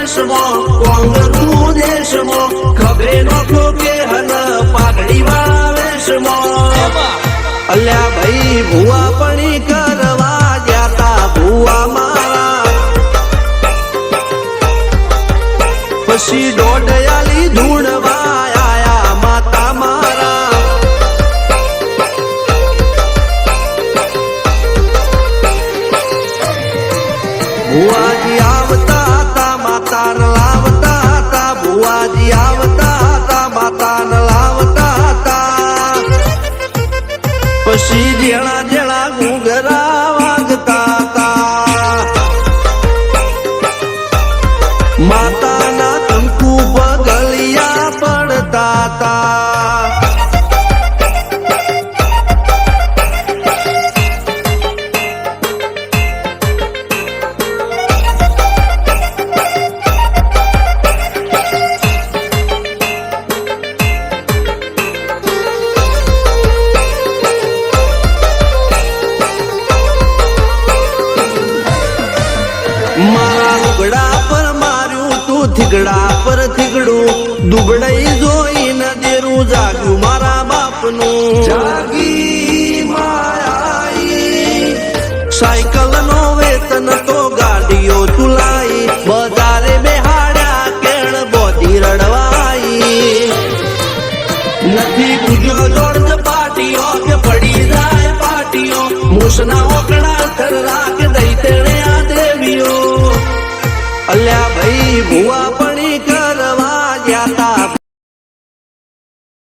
વેશમાં કોંગરું દેશમાં ખભે નોખો કે હન પાઘડી વાળા વેશમાં અલ્યા ભાઈ ભુવા પણી કરવા જાતા ભુવા મારા પછી દોઢયાલી ધૂણવા આયા માતા મારા ભુવાજી આવતા હતા માતા ન લાવતા હતા ભુવાજી આવતા હતા માતા ન લાવતા હતા પછી જેણા જેણા ઘૂંઘરા વાગતા હતા માતાના કંકુ પગલિયા પડતા હતા મારા લુગડા પર માર્યું તું થીગડા પર થીગડું દુબળાઈ જોઈને દેરું જાગ્યું મારા બાપનું જાગી માયાઈ સાયકલ નો વેતન તો ગાડીઓ ચુલાઈ બજારે બેહાડ્યા કેણ બોધી રડવાઈ નથી પૂજ્યો જોડ પાટીઓ કે પડી જાય પાટીઓ મૂસના ઓકડા થર રાખ દઈ તેણે આ દેવીઓ અલ્યા ભાઈ ભુવા